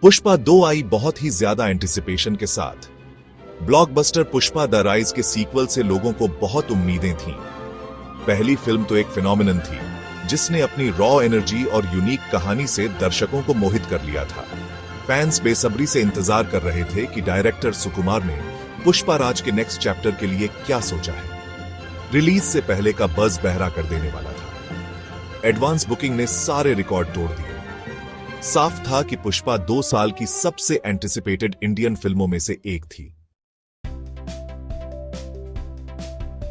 पुष्पा 2 आई बहुत ही ज्यादा एंटिसिपेशन के साथ। ब्लॉकबस्टर पुष्पा द राइज के सीक्वल से लोगों को बहुत उम्मीदें थीं। पहली फिल्म तो एक फिनोमिनन थी जिसने अपनी रॉ एनर्जी और यूनिक कहानी से दर्शकों को मोहित कर लिया था। फैंस बेसब्री से इंतजार कर रहे थे कि डायरेक्टर सुकुमार ने पुष्पा राज के नेक्स्ट चैप्टर के लिए क्या सोचा है। रिलीज से पहले का बज़ बहरा कर देने वाला था। एडवांस बुकिंग ने सारे रिकॉर्ड तोड़ दिए। साफ था कि पुष्पा 2 साल की सबसे एंटिसिपेटेड इंडियन फिल्मों में से एक थी।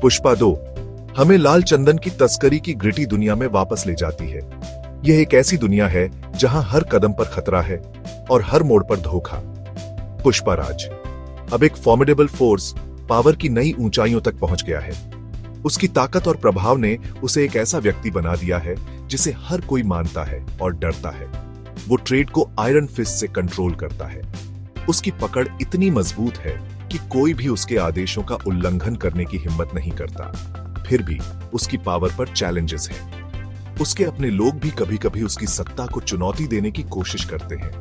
पुष्पा 2 हमें लाल चंदन की तस्करी की ग्रिटी दुनिया में वापस ले जाती है। यह एक ऐसी दुनिया है जहां हर कदम पर खतरा है और हर मोड़ पर धोखा। पुष्पा राज अब एक फॉर्मिडेबल फोर्स, पावर की नई ऊंचाइयों तक पहुंच गया है। उसकी ताकत और प्रभाव ने उसे एक ऐसा व्यक्ति बना दिया है जिसे हर कोई मानता है और डरता है। वो ट्रेड को आयरन फिस्ट से कंट्रोल करता है। उसकी पकड़ इतनी मजबूत है कि कोई भी उसके आदेशों का उल्लंघन करने की हिम्मत नहीं करता। फिर भी उसकी पावर पर चैलेंजेस हैं। उसके अपने लोग भी कभी-कभी उसकी सत्ता को चुनौती देने की कोशिश करते हैं।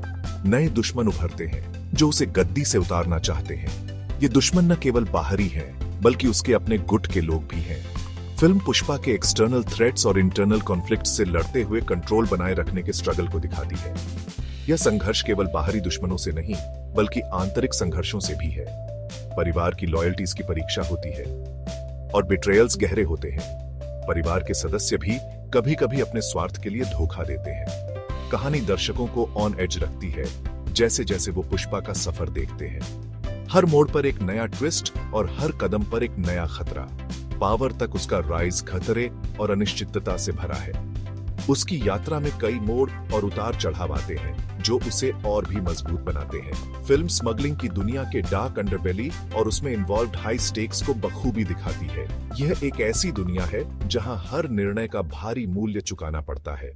नए दुश्मन उभरते हैं जो उसे गद्दी से उतारना चाहते हैं। ये दुश्मन न केवल बाहरी हैं, बल्कि उसके अपने गुट के लोग भी हैं। फिल्म पुष्पा के एक्सटर्नल थ्रेट्स और इंटरनल कॉन्फ्लिक्ट्स से लड़ते हुए कंट्रोल बनाए रखने के स्ट्रगल को दिखाती है। यह संघर्ष केवल बाहरी दुश्मनों से नहीं, बल्कि आंतरिक संघर्षों से भी है। परिवार की लॉयल्टीज की परीक्षा होती है और बिट्रेयल्स गहरे होते हैं। परिवार के सदस्य भी कभी-कभी अपने स्वार्थ के लिए धोखा देते हैं। कहानी दर्शकों को ऑन एज रखती है जैसे जैसे वो पुष्पा का सफर देखते हैं। हर मोड़ पर एक नया ट्विस्ट और हर कदम पर एक नया खतरा। पावर तक उसका राइज खतरे और अनिश्चितता से भरा है। उसकी यात्रा में कई मोड़ और उतार चढ़ाव आते हैं जो उसे और भी मजबूत बनाते हैं। फिल्म स्मगलिंग की दुनिया के डार्क अंडरबेली और उसमें इन्वॉल्व्ड हाई स्टेक्स को बखूबी दिखाती है। यह एक ऐसी दुनिया है जहां हर निर्णय का भारी मूल्य चुकाना पड़ता है।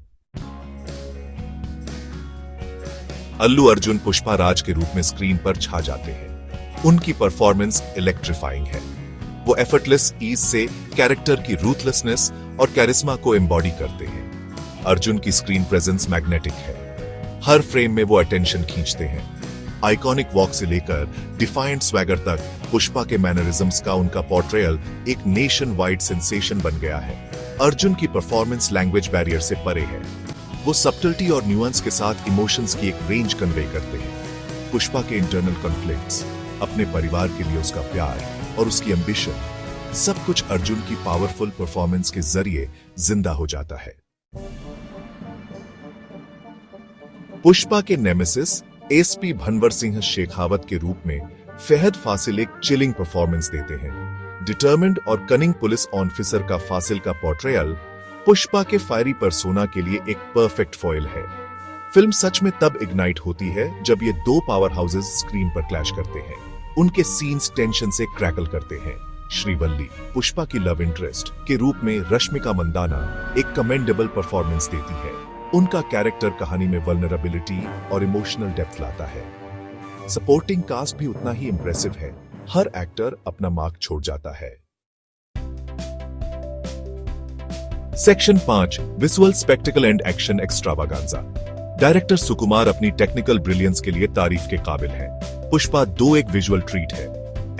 अल्लू अर्जुन पुष्पा राज के रूप में स्क्रीन पर छा जाते हैं। उनकी परफॉर्मेंस इलेक्ट्रीफाइंग है। वो एफर्टलेस ईज से कैरेक्टर की रूथलेसनेस और कैरिस्मा को एम्बॉडी करते हैं। अर्जुन की स्क्रीन प्रेजेंस मैग्नेटिक है। हर फ्रेम में वो अटेंशन खींचते हैं। आइकॉनिक वॉक से लेकर डिफाइंट स्वैगर तक पुष्पा के मैनरिज्म्स का उनका पोर्ट्रेयल एक नेशन वाइड सेंसेशन बन गया है। अर्जुन की परफॉर्मेंस लैंग्वेज बैरियर से परे है। वो सब्टलिटी और न्यूएंस के साथ इमोशंस की एक रेंज कन्वे करते हैं। पुष्पा के इंटरनल कॉन्फ्लिक्ट्स, अपने परिवार के लिए उसका प्यार और उसकी एम्बिशन, सब कुछ अर्जुन की पावरफुल परफॉर्मेंस के जरिए जिंदा हो जाता है। पुष्पा के नेमेसिस एसपी भनवर सिंह शेखावत के रूप में फहद फासिल एक चिलिंग परफॉर्मेंस देते हैं। डिटर्मिन्ड और कनिंग पुलिस ऑफिसर का फासिल का पोर्ट्रेयल पुष्पा के फायरी पर्सोना के लिए एक परफेक्ट फॉयल है। फिल्म सच में तब इग्नाइट होती है जब ये दो पावर हाउसेस स्क्रीन पर क्लैश करते हैं। उनके सीन्स टेंशन से क्रैकल करते हैं। श्रीवल्ली पुष्पा की लव इंटरेस्ट के रूप में रश्मिका मंदाना एक कमेंडेबल परफॉर्मेंस देती है। उनका कैरेक्टर कहानी में वल्नरेबिलिटी और इमोशनल डेप्थ लाता है। सपोर्टिंग कास्ट भी उतना ही इंप्रेसिव है। हर एक्टर अपना मार्क छोड़ जाता है। Section 5 visual spectacle and action extravaganza. Director Sukumar अपनी टेक्निकल ब्रिलियंस के लिए तारीफ के काबिल है। पुष्पा 2 एक विजुअल ट्रीट है।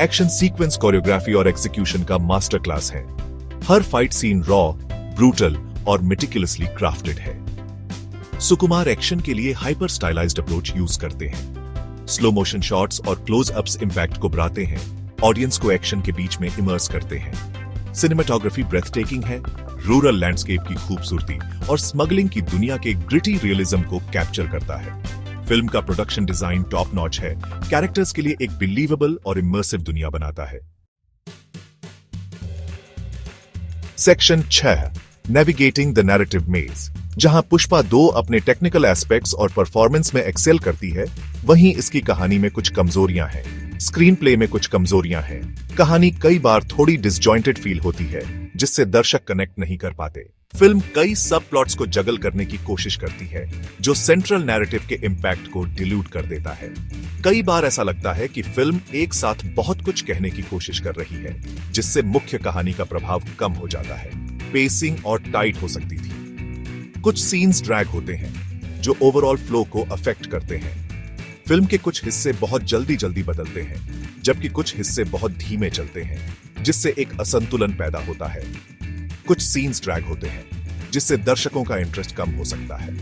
एक्शन सीक्वेंस, कोरियोग्राफी और एग्जीक्यूशन का मास्टर क्लास है। हर फाइट सीन रॉ, ब्रूटल और मेटिकुलसली क्राफ्टेड है। सुकुमार एक्शन के लिए हाइपर स्टाइलाइज्ड अप्रोच यूज करते हैं। स्लो मोशन शॉट्स और क्लोज अप्स इंपैक्ट को बढ़ाते हैं, ऑडियंस को एक्शन के बीच में इमर्स करते हैं। सिनेमेटोग्राफी ब्रेथटेकिंग है। रूरल लैंडस्केप की खूबसूरती और स्मगलिंग की दुनिया के ग्रिटी रियलिज्म को कैप्चर करता है। फिल्म का प्रोडक्शन डिजाइन टॉप नॉच है। कैरेक्टर्स के लिए एक बिलीवेबल और इमर्सिव दुनिया बनाता है। सेक्शन 6 नेविगेटिंग द नैरेटिव मेज। जहां पुष्पा 2 अपने टेक्निकल एस्पेक्ट्स और परफॉर्मेंस में एक्सेल करती है, वहीं इसकी कहानी में कुछ कमजोरियां हैं। स्क्रीन प्ले में कुछ कमजोरियां हैं। कहानी कई बार थोड़ी डिसजॉइंटेड फील होती है, जिससे दर्शक कनेक्ट नहीं कर पाते। फिल्म कई सब प्लॉट्स को जगल करने की कोशिश करती है, जो सेंट्रल नैरेटिव के इम्पैक्ट को डिल्यूट कर देता है। कई बार ऐसा लगता है कि फिल्म एक साथ बहुत कुछ कहने की कोशिश कर रही है, जिससे मुख्य कहानी का प्रभाव कम हो जाता है। पेसिंग और टाइट हो सकती थी। कुछ सीन्स ड्रैग होते हैं, जो ओवरऑल फ्लो को अफेक्ट करते हैं। फिल्म के कुछ हिस्से बहुत जल्दी जल्दी बदलते हैं, जबकि कुछ हिस्से बहुत धीमे चलते हैं, जिससे एक असंतुलन पैदा होता है। कुछ सीन्स ड्रैग होते हैं, जिससे दर्शकों का इंटरेस्ट कम हो सकता है,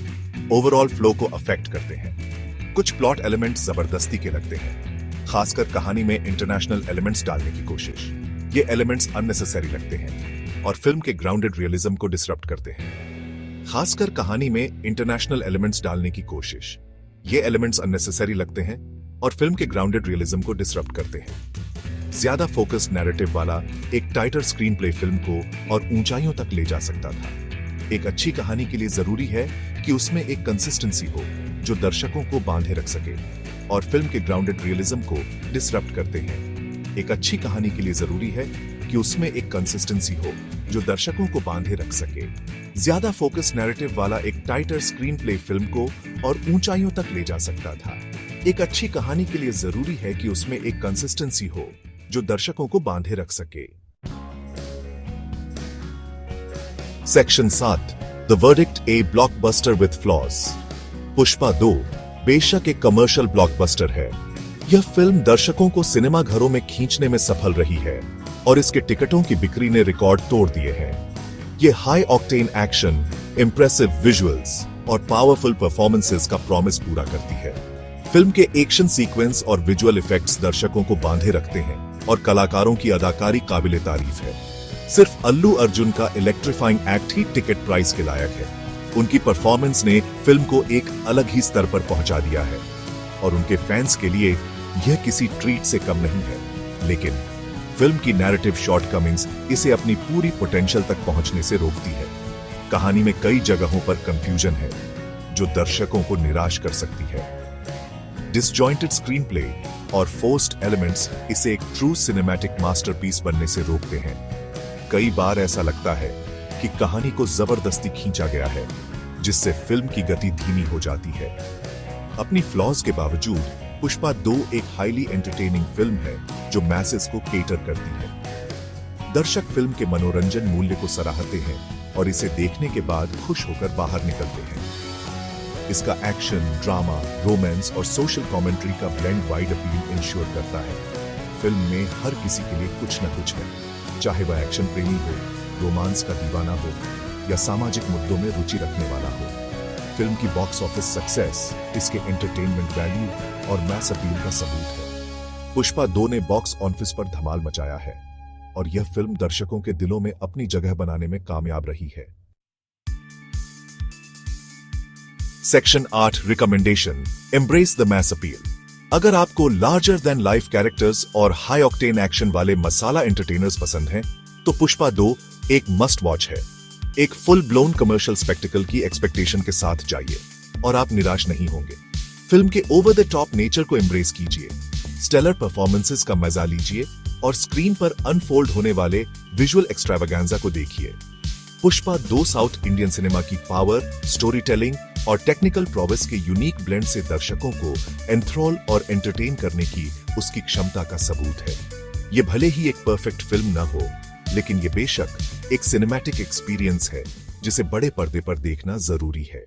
ओवरऑल फ्लो को अफेक्ट करते हैं। कुछ प्लॉट एलिमेंट्स जबरदस्ती के लगते हैं, खासकर कहानी में इंटरनेशनल एलिमेंट्स डालने की कोशिश। ये एलिमेंट्स अननेसेसरी लगते हैं और फिल्म के ग्राउंडेड रियलिज्म को डिसरप्ट करते हैं। खासकर कहानी में इंटरनेशनल एलिमेंट्स डालने की कोशिश। ये एलिमेंट्स अननेसेसरी लगते हैं और फिल्म के ग्राउंडेड रियलिज्म को डिसरप्ट करते हैं। ज्यादा फोकस्ड नैरेटिव वाला एक टाइटर स्क्रीन प्ले फिल्म को और ऊंचाइयों तक ले जा सकता था। एक अच्छी कहानी के लिए जरूरी है कि उसमें एक कंसिस्टेंसी हो जो दर्शकों को बांधे रख सके और फिल्म के ग्राउंडेड रियलिज्म को डिसरप्ट करते हैं। एक अच्छी कहानी के लिए जरूरी है कि उसमें एक कंसिस्टेंसी हो जो दर्शकों को बांधे रख सके। ज्यादा फोकस नैरेटिव वाला एक टाइटर स्क्रीन प्ले फिल्म को और ऊंचाइयों तक ले जा सकता था। एक अच्छी कहानी के लिए जरूरी है कि उसमें एक कंसिस्टेंसी हो जो दर्शकों को बांधे रख सके। Section 7 the verdict A blockbuster with flaws. Pushpa 2 बेशक एक कमर्शियल ब्लॉकबस्टर है। यह फिल्म दर्शकों को सिनेमा घरों में खींचने में सफल रही है और इसके टिकटों की बिक्री ने रिकॉर्ड तोड़ दिए हैं। ये high octane action, impressive visuals और पावरफुल परफॉर्मेंसेस का प्रॉमिस पूरा करती है। फिल्म के एक्शन सीक्वेंस और विजुअल इफेक्ट्स दर्शकों को बांधे रखते हैं और कलाकारों की अदाकारी काबिले तारीफ है। सिर्फ अल्लू अर्जुन का इलेक्ट्रीफाइंग एक्ट ही टिकट प्राइस के लायक है। उनकी परफॉर्मेंस ने फिल्म को एक अलग ही स्तर पर पहुंचा दिया है और उनके फैंस के लिए यह किसी ट्रीट से कम नहीं है। लेकिन फिल्म की नैरेटिव शॉर्टकमिंग्स इसे अपनी पूरी पोटेंशियल तक पहुंचने से रोकती है। कहानी में कई जगहों पर कंफ्यूजन है जो दर्शकों को निराश कर सकती है। डिसजॉइंटेड स्क्रीन प्ले और फोर्स्ड एलिमेंट्स इसे एक ट्रू सिनेमैटिक मास्टरपीस बनने से रोकते हैं। कई बार ऐसा लगता है कि कहानी को जबरदस्ती खींचा गया है, जिससे फिल्म की गति धीमी हो जाती है। अपनी फ्लॉज के बावजूद पुष्पा 2 एक हाईली एंटरटेनिंग फिल्म है जो मैसेज को केटर करती है। दर्शक फिल्म के मनोरंजन मूल्य को सराहते हैं और इसे देखने के बाद खुश होकर बाहर निकलते हैं। इसका एक्शन, ड्रामा, रोमांस और सोशल कमेंट्री का ब्लेंड वाइड अपील इंश्योर करता है। फिल्म में हर किसी के लिए कुछ न कुछ है, चाहे वह एक्शन प्रेमी हो, रोमांस का दीवाना हो या सामाजिक मुद्दों में रुचि रखने वाला हो। फिल्म की बॉक्स ऑफिस सक्सेस इसके एंटरटेनमेंट वैल्यू और मैस अपील का सबूत है। पुष्पा 2 ने बॉक्स ऑफिस पर धमाल मचाया है और यह फिल्म दर्शकों के दिलों में अपनी जगह बनाने में कामयाब रही है। Section 8 recommendation embrace the mass appeal. अगर आपको लार्जर देन लाइफ कैरेक्टर्स और हाई ऑक्टेन एक्शन वाले मसाला एंटरटेनर्स पसंद हैं, तो पुष्पा 2 एक मस्ट वॉच है। एक फुल ब्लोन कमर्शियल स्पेक्टिकल की एक्सपेक्टेशन के साथ जाइए और आप निराश नहीं होंगे। फिल्म के ओवर द टॉप नेचर को एम्ब्रेस कीजिए, स्टेलर परफॉर्मेंसेस का मजा लीजिए और स्क्रीन पर अनफोल्ड होने वाले विजुअल एक्स्ट्रावेगेंजा को देखिए। पुष्पा 2 साउथ इंडियन सिनेमा की पावर, स्टोरी टेलिंग और टेक्निकल प्रोवेस के यूनिक ब्लेंड से दर्शकों को एंथ्रॉल और एंटरटेन करने की उसकी क्षमता का सबूत है। ये भले ही एक परफेक्ट फिल्म न हो, लेकिन ये बेशक एक सिनेमैटिक एक्सपीरियंस है जिसे बड़े पर्दे पर देखना जरूरी है।